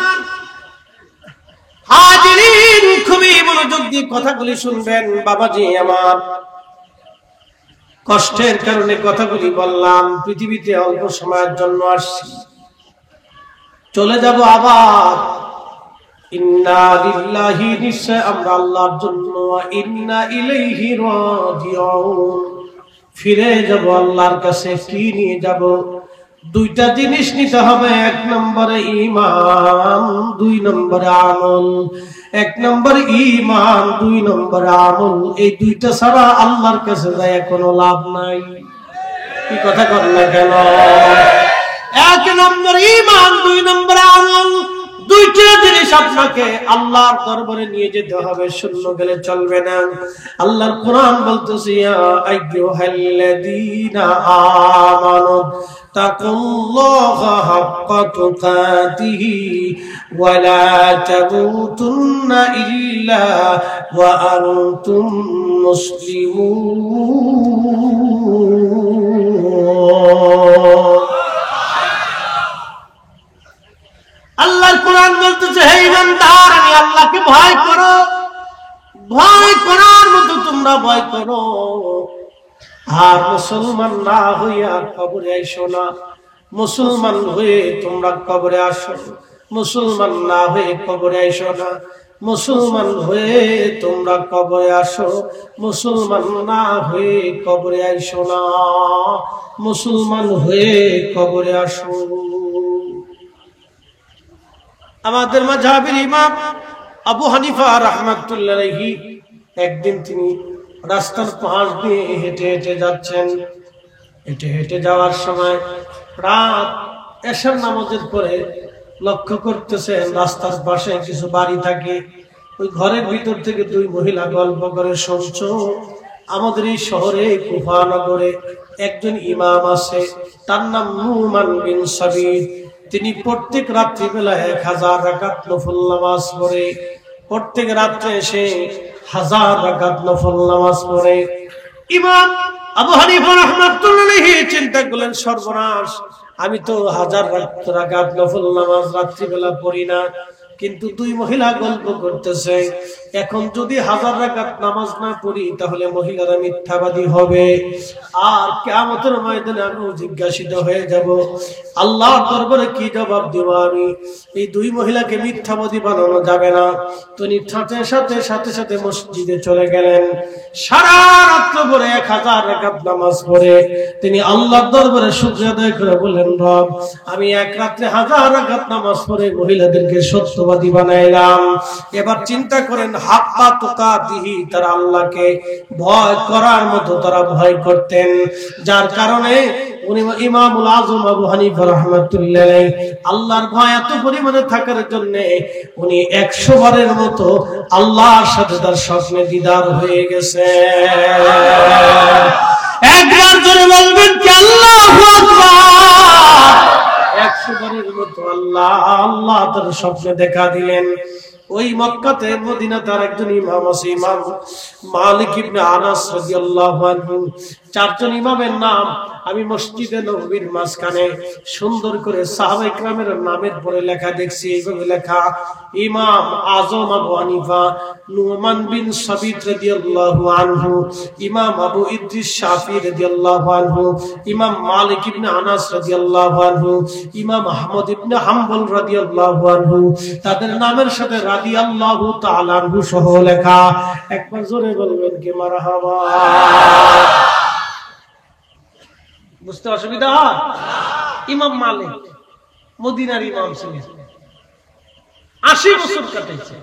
হাজিরিন, খুবই মনোযোগ দিয়ে কথাগুলি শুনবেন। বাবাজি আমার, কষ্টের কারণে কথাগুলি বললাম। পৃথিবীতে অল্প সময়ের জন্য আসছি, চলে যাব আবার। ইন্না লিল্লাহি, নিশ্চয় আমরা আল্লাহর জন্য, ইন্না ইলাইহি রাজিউন, ফিরে যাব আল্লাহর কাছে। কি নিয়ে যাব? দুইটা জিনিস নিতে হবে। এক নম্বরে ঈমান, দুই নম্বরে আমল। এক নম্বরে ঈমান, দুই নম্বরে আমল। এই দুইটা ছাড়া আল্লাহর কাছে যায় কোনো লাভ নাই। কি কথা কর না কেন? এক নম্বরে ঈমান, দুই নম্বরে আমল। দুইটা জিনিস আপনাকে আল্লাহর দরবারে নিয়ে যেতে হবে, শূন্য গেলে চলবে না। আল্লাহর কোরআন বলতেছে, ইয়া আইয়ুহাল্লাযীনা আমানু তাকুল্লাহা হাক্কা তুকাতিহি ওয়া লা তামুতুন্না ইল্লা ওয়া আনতুম মুসলিমুন। আল্লাহর কোরআন বলতেছে, হে ইমানদার, আমি আল্লাহকে ভয় করো। ভয় করার মতো তোমরা ভয় করো। আর মুসলমান না হইয়া কবরে আইসো না। মুসলমান হয়ে তোমরা কবরে আসো। মুসলমান না হয়ে কবরে আইসো না। মুসলমান হয়ে তোমরা কবরে আসো। মুসলমান না হয়ে কবরে আইসো না। মুসলমান হয়ে কবরে আসো। আমাদের মাযহাবের ইমাম আবু হানিফা রাহমাতুল্লাহ আলাইহি, একদিন তিনি রাস্তার পাশ দিয়ে হেঁটে হেঁটে যাচ্ছেন। হেঁটে হেঁটে যাওয়ার সময় রাত এশার নামাজের পরে লক্ষ্য করতেছেন রাস্তার পাশে কিছু বাড়ি থাকে। ওই ঘরের ভিতর থেকে দুই মহিলা গল্প করে শুনছ। আমাদের এই শহরে কুফা নগরে একজন ইমাম আছে, তার নাম নুমান বিন সাবিত। তিনি প্রত্যেক রাত্রিবেলা 1000 রাকাত নফল নামাজ পড়ে। প্রত্যেক রাত্রে এসে 1000 রাকাত নফল নামাজ পড়ে। ইমাম আবু হানিফা রাহমাতুল্লাহ আলাইহি চিন্তা করলেন, সর্বনাশ, আমি তো 1000 রাকাত নফল নামাজ রাত্রিবেলা পড়ি না, কিন্তু দুই মহিলা গল্প করতেছে। এখন যদি 1000 রাকাত নামাজ না পড়ি তাহলে মহিলারা মিথ্যাবাদী হবে, আর কিয়ামতের ময়দানে আমি জিজ্ঞাসিত হয়ে যাব। আল্লাহর দরবারে কি জবাব দেব আমি? এই দুই মহিলাকে মিথ্যাবাদী বানানো যাবে না। তিনি সাথে সাথে মসজিদে চলে গেলেন। সারা রাত ভরে 1000 রাকাত নামাজ পড়ে তিনি আল্লাহর দরবারে শুকরিয়া আদায় করে বললেন, রব, আমি এক রাত্রে 1000 রাকাত নামাজ পড়ে মহিলাদেরকে সত্যবাদী বানাইলাম। এবার চিন্তা করেন, হাক্কা তুকাতিহি, তারা আল্লাহকে ভয় করার মতো তারা ভয় করতেন। যার কারণে উনি ইমামুল আজম আবু হানিফা রাহমাতুল্লাহ আলাইহি আল্লাহর ভয় এত পরিমাণে থাকার জন্য উনি 100 বারের মতো আল্লাহর সাথে তার স্বপ্নে দিদার হয়ে গেছে। একবার জোরে বলবেন কি আল্লাহু আকবার। 100 বারের মতো আল্লাহ তার স্বপ্নে দেখা দিলেন। ওই মক্কাতে মদিনাতে একজন ইমাম আছে, ইমাম মালিক ইবনে আনাস রাদিয়াল্লাহু আনহু। চারজন ইমামের নাম আমি মসজিদে নববীর মাঝখানে সুন্দর করে সাহাবায়ে কেরামের নামের পরে লেখা দেখছি। এইভাবে লেখা, ইমাম আজম আবু হানিফা নুমান বিন সাবিত রাদিয়াল্লাহু আনহু, ইমাম আবু ইদ্রিস শাফি রাদিয়াল্লাহু আনহু, ইমাম মালিক ইবনে আনাস রাদিয়াল্লাহু আনহু, ইমাম আহমদ ইবনে হাম্বল রাদিয়াল্লাহু আনহু, তাদের নামের সাথে রাদিয়াল্লাহু তাআলা আনহু সহ লেখা। একবার জোরে বলবেন কি মারহাবা। বুঝতে অসুবিধা হয়? ইমাম মালিক মদিনার ইমাম ছিলেন, 80 বছর কাটাইছে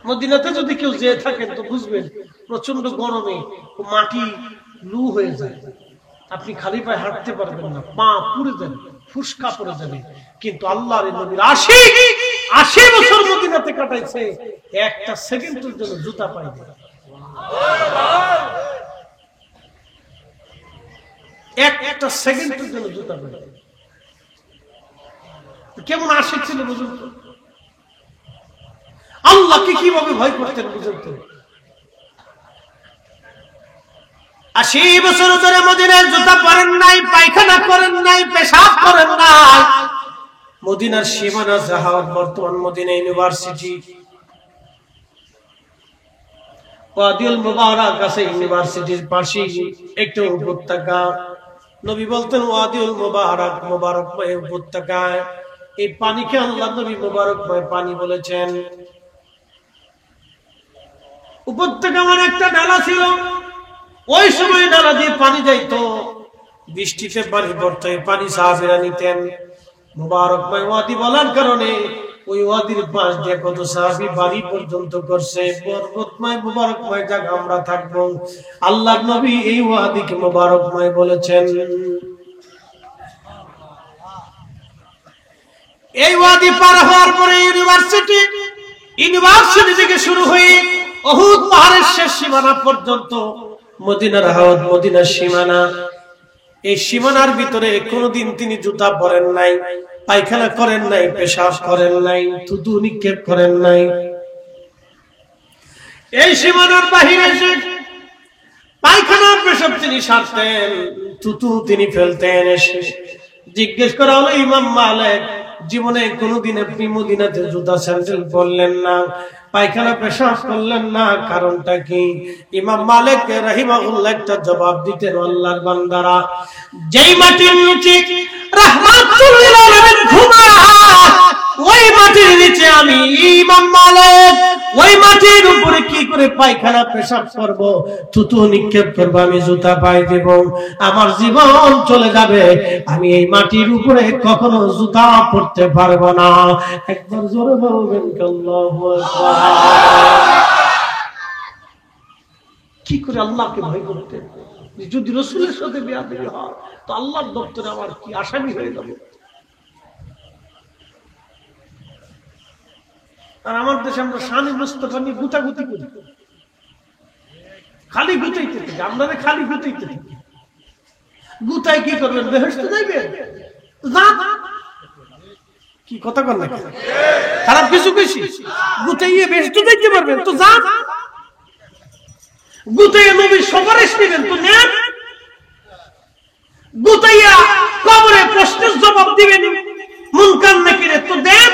মদিনাতে। যদি কেউ যেয়ে থাকেন তো বুঝবেন প্রচন্ড গরমে মাটি লু হয়ে যায়, আপনি খালি পায়ে হাঁটতে পারবেন না, পা পুড়ে যাবে, ফুসকা পড়ে যাবে। কিন্তু আল্লাহর নবীর 80 বছর মদিনাতে কাটাইছে, একটা সেকেন্ডের জন্য জুতা পাইনি। একটা সেকেন্ডের জন্য জুতা পাইনি। কেমন আশিক ছিল বুঝুন তো, আল্লাহকে কিভাবে ভয় করতেন বুঝুন তো। 80 বছর ধরে মদিনার জুতা পরেন নাই, পায়খানা করেন নাই, পেশাব করেন নাই। মদিনার সীমানা জাহাজ বর্তমান মদিনা ইউনিভার্সিটি, ওয়াদিউল মুবারাক আছে ইউনিভার্সিটির পাশে একটু উপত্যকা। নবী বলতেন ওয়াদিউল মুবারাক, মুবারকময় উপত্যকা। এই পানিকে আল্লাহ নবী মুবারকময় পানি বলেছেন। উপত্যকা মানে একটা নালা ছিল, ওই সময় নালা দিয়ে পানি যাইতো, বৃষ্টিতে পানি পড়তো, পানি সাহাবীরা নিতেন। মুবারকময় ওয়াদি বলার কারণে ওই ওয়াদির পাশ দিয়ে কত সাহাবী বাড়ি পর্যন্ত করছে। বরকতময় মুবারকময় জায়গা আমরা থাকবো। আল্লাহর নবী এই ওয়াদিকে মুবারকময় বলেছেন। এই ওয়াদি পার হওয়ার পরে ইউনিভার্সিটি থেকে শুরু হয়ে উহুদ পাহাড়ের শেষ সীমানা পর্যন্ত মদিনার হাওদ, মদিনার সীমানা। এই সীমানার ভিতরে কোনোদিন তিনি জুতা পরেন নাই, পায়খানা করেন নাই, পেশাব করেন নাই, থুতু নিক্ষেপ করেন নাই। এই সীমানার বাহিরে এসে পায়খানা পেশাব তিনি সারতেন, থুতু তিনি ফেলতেন। এসে জিজ্ঞেস করা হলো, ইমাম মালিক জীবনে কোনোদিন আপনি মদিনাতে জুতা স্যান্ডেল পরলেন না, পায়খানা পেশাব করলেন না, কারণটা কি? ইমাম মালিক রাহিমাহুল্লাহ একটা জবাব দিতেন, আল্লাহর বান্দারা, যেই মাটির নিচে রাহমাতুল লিল আলামিন ঘুমায়, ওই মাটির নিচে আমি ইমাম মালিক ওই মাটির উপরে কি করে পায়খানা পেশাব করব, থুতু নিক্ষেপ করব, আমি জুতা পায়ে দেব, আমার জীবন চলে যাবে, আমি এই মাটির উপরে কখনো জুতা পরতে পারবো না। একবার জোরে বলবেন আল্লাহু আকবার। কি করে আল্লাহকে ভয় করতেন? যদি রাসূলের সাথে বেয়াদবি হয় তো আল্লাহর দপ্তরে আমার কি আসামি হয়ে যাবে। আর আমার দেশে আমরা শানে মুস্তাফা নিয়ে গুতাগুতি করি, খালি গুতাইতে থাকি, আমরা খালি গুতাইতে থাকি। গুতাই কি করবেন? বেহেশতে যাইবেন? কি কথা কর না, খারাপ কিছু কইছি? গুতাইয়ে বেহেশতে যাইতে পারবেন তো যান, গুতাইয়ে নবীর সুপারিশ নেবেন তো নেন, গুতাইয়া কবরে প্রশ্নের জবাব দিবেন মুনকার নাকিরে তো দেন।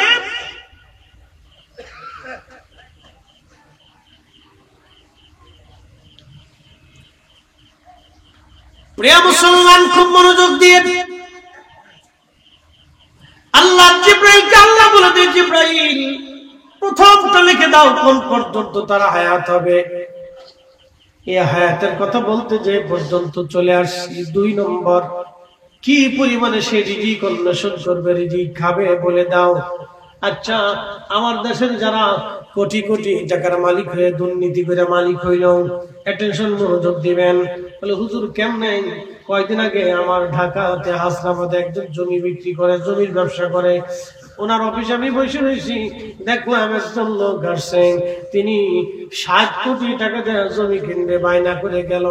প্রিয় মুসলমান, খুব মনোযোগ দিয়ে আল্লাহ জিবরাইলকে আল্লাহ বলে দিয়ে, জিবরাইল প্রথমটা লিখে দাও কোন পর্যন্ত তারা হায়াত হবে। এই হায়াতের কথা বলতে যে পর্যন্ত চলে আসছি, 2 নম্বর কি পরিমাণে সে রিজিক অন্বেষণ করবে, রিজিক খাবে বলে দাও। আচ্ছা, আমার দেশের যারা কোটি কোটি টাকার মালিক হয়ে দুর্নীতি করে মালিক হইল, অ্যাটেনশন মনোযোগ দিবেন। বলে হুজুর কেমনে? কয়েকদিন আগে আমার ঢাকাতে হাসনাবাদে একজন জমি বিক্রি করে, জমির ব্যবসা করে, ওনার অফিসে আমি বসে রয়েছি, দেখলাম একজন লোক আসছেন, তিনি 60 কোটি টাকা দিয়ে জমি কিনবে বায়না করে গেল।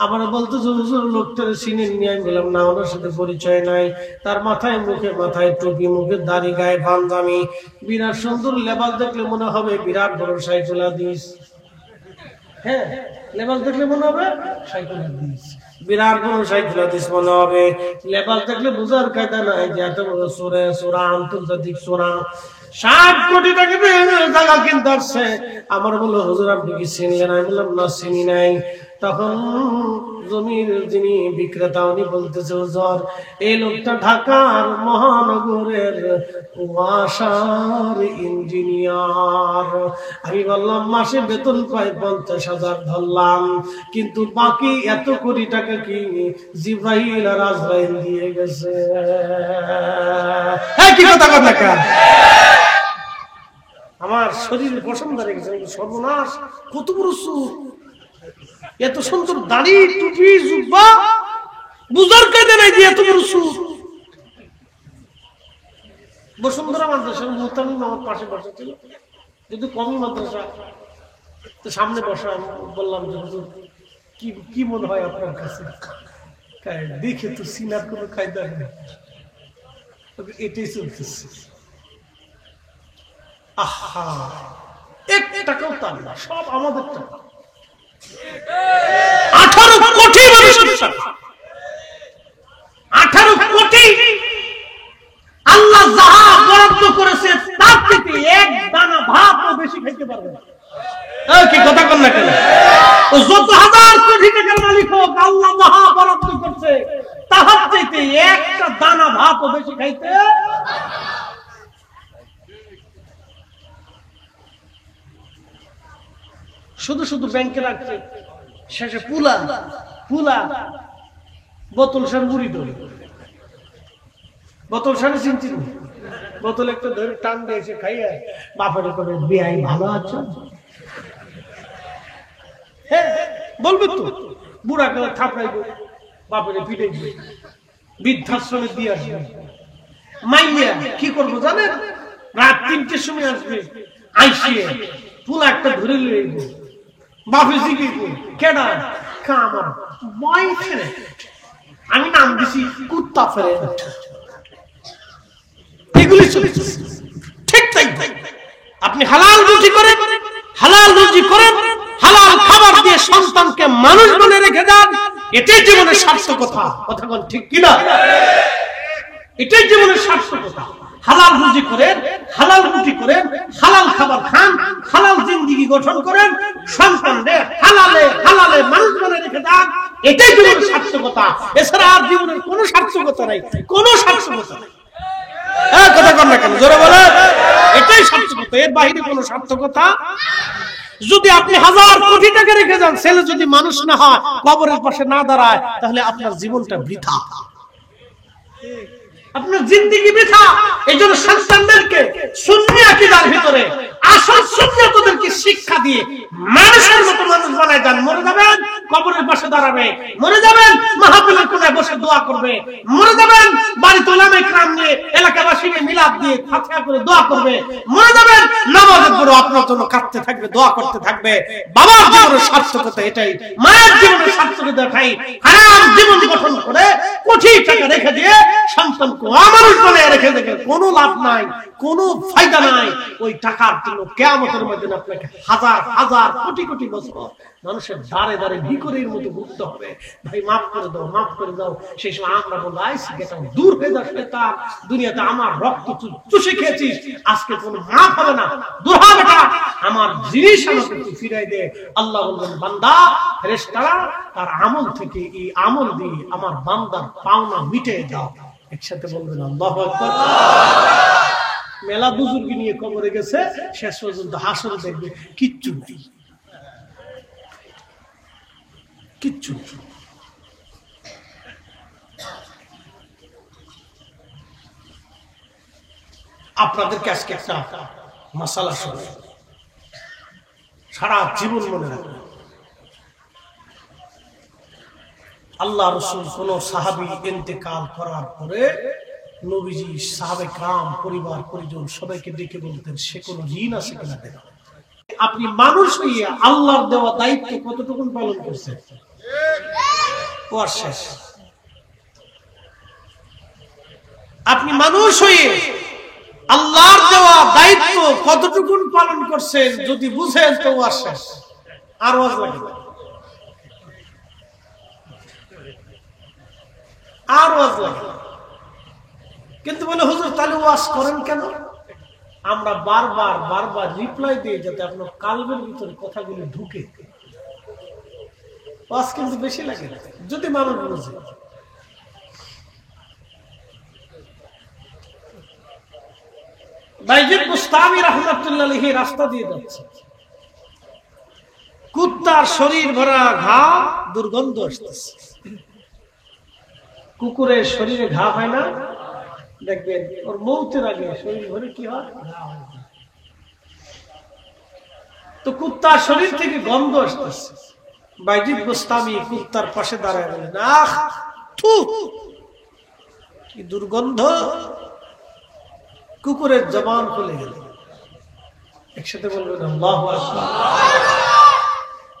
আমার বলতেছে হুজুর লোকটার চিনেন নিয়ে? আমি বললাম না, ওনার সাথে পরিচয় নাই। তার মাথায় মাথায় টুপি, মুখে দাড়ি, গায়ে পাঞ্জাবি, বিরাট সুন্দর লেবাস, দেখলে মনে হবে বিরাট বড় সাইকেল হাদিস। হ্যাঁ, লেবাস দেখলে মনে হবে সাইকেল হাদিস। বিরাট বড় সাইকেল হাদিস মনে হবে, লেবাস দেখলে বুঝার কায়দা নাই যে এত বড় সোরা আন্তর্জাতিক সোরা। 60 কোটি টাকা দিয়ে জায়গা কিনতে আসছে। আমার বললো হুজুর আপনি কি চিনলেন? আমি বললাম না চিনি নাই। তখন জমির যিনি বিক্রেতা উনি বলতেছে হুজুর এই লোকটা ঢাকার মহানগরের ওয়াসার ইঞ্জিনিয়ার। আমি বললাম মাসে বেতন পাই 50,000 ধরলাম, কিন্তু বাকি এত কোটি টাকা কি জিব্রাইল আর আজরাইল দিয়ে গেছে। হ্যাঁ কি কথা কথা কা আমার শরীরে পছন্দ রেখেছে। সর্বনাশ, কত বড় সুর, এত সুন্দর দাড়ি টুপি জুব্বা, বুঝার কায়দা নাই যে এত বড় সুর। বসুন্ধরা মাদ্রাসার মুহতামিম আমার পাশে বসা ছিল, যদি কমই মাদ্রাসা, তো সামনে বসা। বললাম যে হুজুর কি মনে হয় আপনার কাছে? দেখে তো সিনার কোনো কায়দা নেই, এটাই চলতেছে। আহা, 1 টাকাও তার না, সব আমাদের টাকা। 18 কোটি মানুষের টাকা, 18 কোটি আল্লাহ যাহা বরাদ্দ করেছে তার থেকে 1 দানা ভাতও বেশি খাইতে পারবে না। কি কথা বল না কেন? ও যত হাজার কোটি টাকার মালিক হোক, আল্লাহ যাহা বরাদ্দ করছে তাহার থেকে 1টা দানা ভাতও বেশি খাইতে। শুধু শুধু ব্যাংকে রাখছে, শেষে পুলা বোতল সার মুড়ি ধরে, বোতল সারে চিনছি, বোতল একটা ধরে টান দিয়ে এসে খাইয়া বাপের করে বেআই ভালো আছো। হ্যাঁ বলবে তো, বুড়া করে থাপড়াইবে, বাপের পিঠে বৃদ্ধাশ্রমে দিয়ে আসবে। মাইয়া কি করবো জানেন? রাত 3টের সময় আসবে, আইসিয়ে পুলা একটা ধরে লইব, বাপে জিগিব কেডা? আমার বয়ফ্রেন্ড, আমি নাম দিছি কুত্তা ফ্রেন্ড। এগুলি চলছে, ঠিক তাই। আপনি হালাল রুজি করেন, হালাল খাবার দিয়ে সন্তানকে মানুষ বলে রেখে দেন, এটাই জীবনের সার্থকতা। কথা বল ঠিক কিনা? এটাই জীবনের সার্থকতা। হালাল রুজি করেন, হালাল রুটি করেন, হালাল খাবার খান, হালাল জিন্দেগি গঠন করেন, সন্তানদের হালালে মানুষ বলে রেখে দেন, এটাই জীবনের সার্থকতা। এছাড়া আর জীবনের কোনো সার্থকতা নাই, কোনো সার্থকতা নাই। কথা বল না কেন? জোরে বলে, এটাই সার্থকতা, এর বাইরে কোনো সার্থকতা। যদি আপনি 1000 কোটি টাকা রেখে যান, ছেলে যদি মানুষ না হয়, কবরের পাশে না দাঁড়ায়, তাহলে আপনার জীবনটা বৃথা, আপনার জিন্দেগি বৃথা। এই জন্য সন্তানদেরকে সুন্নি আকীদার ভিতরে আসল সুন্নাতদেরকে শিক্ষা দিয়ে মানুষের মতো মানুষ বানায় দেন। মরে যাবেন কবরের পাশে দাঁড়াবে, মরে যাবেন মাহফিলের কোণায় বসে দোয়া করবে, মরে যাবেন বাড়িতে উলামায়ে কেরাম নিয়ে এলাকাবাসীকে মিলাদ দিয়ে ফাতিহা করে দোয়া করবে, মরে যাবেন নামাজের পরে আপনার জন্য কাঁদতে থাকবে, দোয়া করতে থাকবে। বাবার জীবনের সার্থকতা এটাই, মায়ের জীবনের সার্থকতা এটাই। হারাম জীবন গঠন করে কোটি টাকা রেখে দিয়ে সন্তানকে অমানুষ বানিয়ে রেখে দেখে কোনো লাভ নাই, কোনো ফায়দা নাই। ওই টাকার জন্য কিয়ামতের ময়দানে আপনাকে হাজার হাজার কোটি কোটি বছর মানুষের দাঁড়ে দাঁড়ে ভিখারির মতো ঘুরতে হবে। ভাই মাফ করে দাও, মাফ করে দাও। সেই সময় আমরা বলবো আইসি গেটা দূর হয়ে যাস, তার দুনিয়াতে আমার রক্ত চুষে খেয়েছিস, আজকে কোনো মাফ হবে না, দূর হবে না, আমার জিনিস আমাকে তুই ফিরাই দে। আল্লাহ বলবেন বান্দা, ফেরেশতারা তার আমল থেকে এই আমল দিয়ে আমার বান্দার পাওনা মিটে দাও। একসাথে বলবেন আল্লাহু আকবার। মেলা বুজুর্গ নিয়ে কবরে গেছে, শেষ পর্যন্ত হাসরে দেখবে কিচ্ছু নেই, কিচ্ছু। আপনাদেরকে আজকে একটা মাসালা শোনাই, সারা জীবন মনে রাখবেন। আল্লাহ রাসূল কোন সাহাবী ইন্তেকাল করার পরে নবীজি সাহাবে کرام পরিবার পরিজন সবাইকে ডেকে বলতেন সে কোন ঋণ আছে কিনা দেখো। আপনি মানুষ হয়ে আল্লাহর দেওয়া দায়িত্ব কতটুকু পালন করছেন? শেষ। আপনি মানুষ হয়ে আল্লাহর দেওয়া দায়িত্ব কতটুকু পালন করছেন যদি বুঝেন তো শেষ, আর ওয়াজ লাগে না। আর ওয়াজ লাগে, কিন্তু বলে হুজুর তাহলে ওয়াজ করেন কেন? আমরা বারবার বারবার রিপ্লাই দিই যাতে আপনার কালবের ভিতরে কথাগুলো ঢুকে। ওয়াজ কিন্তু বেশি লাগে না যদি মানুষ বুঝে। বাইজিদ বুস্তামি রাহমাতুল্লাহ আলাইহি রাস্তা দিয়ে যাচ্ছে, কুত্তার শরীর ভরা ঘা, দুর্গন্ধ আসতেছে। কুকুরের শরীরে ঘা হয় না, দেখবেন ওর মৌতের আগে শরীর ভরে কি হয়, ঘা হয়। তো কুত্তার শরীর থেকে গন্ধ আসতেছে। বাইজিদ বুস্তামি কুত্তার পাশে দাঁড়ায় বলেন, আহ থু, কি দুর্গন্ধ। কুকুরের জবান খুলে গেল। একসাথে বলবেন আল্লাহু আকবার।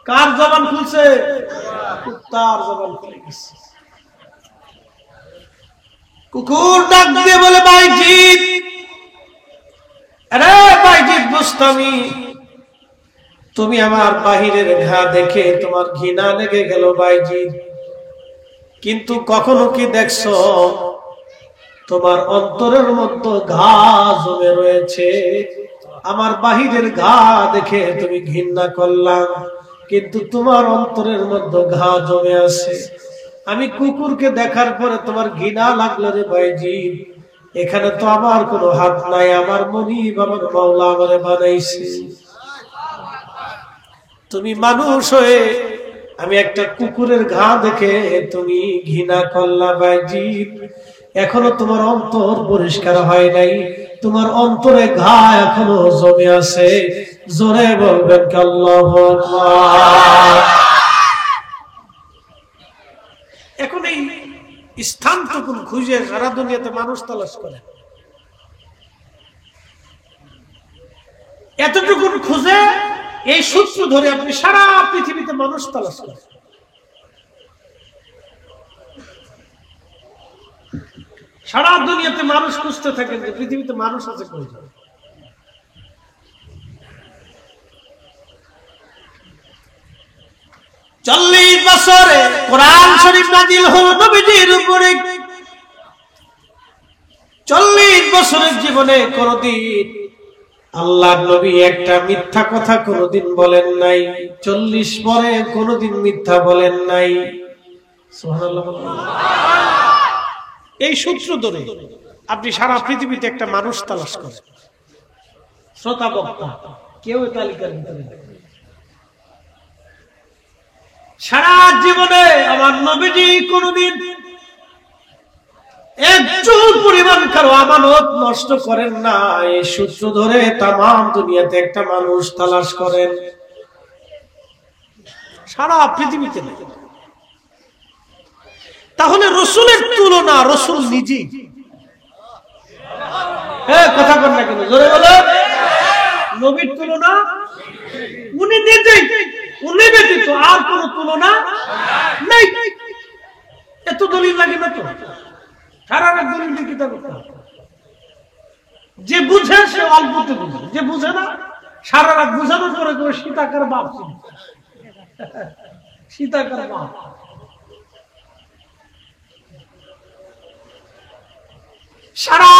কার জবান খুলছে? কুত্তার জবান খুলে গেছে। কুকুর ডাক দিয়ে বলে, বাইজিদ, আরে বাইজিদ বুস্তামি, তুমি আমার বাহিরের ঘা দেখে তোমার ঘৃণা লেগে গেল বাইজিদ, কিন্তু কখনো কি দেখছো তোমার অন্তরের মধ্যে ঘা জমে রয়েছে? আমার বাহিরের ঘা দেখে তুমি ঘৃণা করলাম, কিন্তু তোমার অন্তরের মধ্যে ঘা জমে আছে। আমি কুকুরকে দেখার পরে তোমার ঘৃণা লাগলো রে ভাইজি, এখানে তো আমার কোনো হাত নাই, আমার মনিব আমার মাওলা আমারে বানাইছে। তুমি মানুষ হয়ে আমি একটা কুকুরের ঘা দেখে তুমি ঘৃণা করলা ভাইজি, এখনো তোমার অন্তর পরিষ্কার হয় নাই, তোমার অন্তরে ঘা এখনো জমে আছে। জোরে বলবেন আল্লাহু আকবার। এখন এই স্থানটুকু খুঁজে সারা দুনিয়াতে মানুষ তালাশ করে, এতটুকু খুঁজে এই সূত্র ধরে আপনি সারা পৃথিবীতে মানুষ তালাশ করেন। সারা দুনিয়াতে মানুষ খুঁজতে থাকেন যে পৃথিবীতে মানুষ আছে কই। 40 বছরে কোরআন শরীফ নাযিল হলো নবীজির উপরে। 40 বছরের জীবনে কোনদিন আল্লাহর নবী একটা মিথ্যা কথা কোনদিন বলেন নাই। 40 পরে কোনদিন মিথ্যা বলেন নাই। সুবহানাল্লাহ। এই সূত্র ধরে আপনি সারা পৃথিবীতে একটা মানুষ তালাশ করেন, শ্রোতা বক্তা কেউ তালিকার ভিতরে নেই। সারা জীবনে আমার নবীজি কোনদিন এক চুল পরিমাণ কারো আমানত নষ্ট করেন না। এই সূত্র ধরে তামাম দুনিয়াতে একটা মানুষ তালাশ করেন, সারা পৃথিবীতে নেই। তাহলে রসুলের তুলনা রসুল নিজেই, হ্যাঁ কথা বল না কেন, জোরে বলো। নবীর তুলনা উনি নিজেই, উনি ব্যতীত আর কোন তুলনা নাই। এত দলিল লাগে না তো, সারা রাত দলিল দিয়ে কিতাব করতে হবে। যে বুঝে সে অল্পতে বুঝে, যে বুঝে না সারা রাত বুঝানোর পরে করে সীতাকার বাপ, সীতাকার বাপ। সারা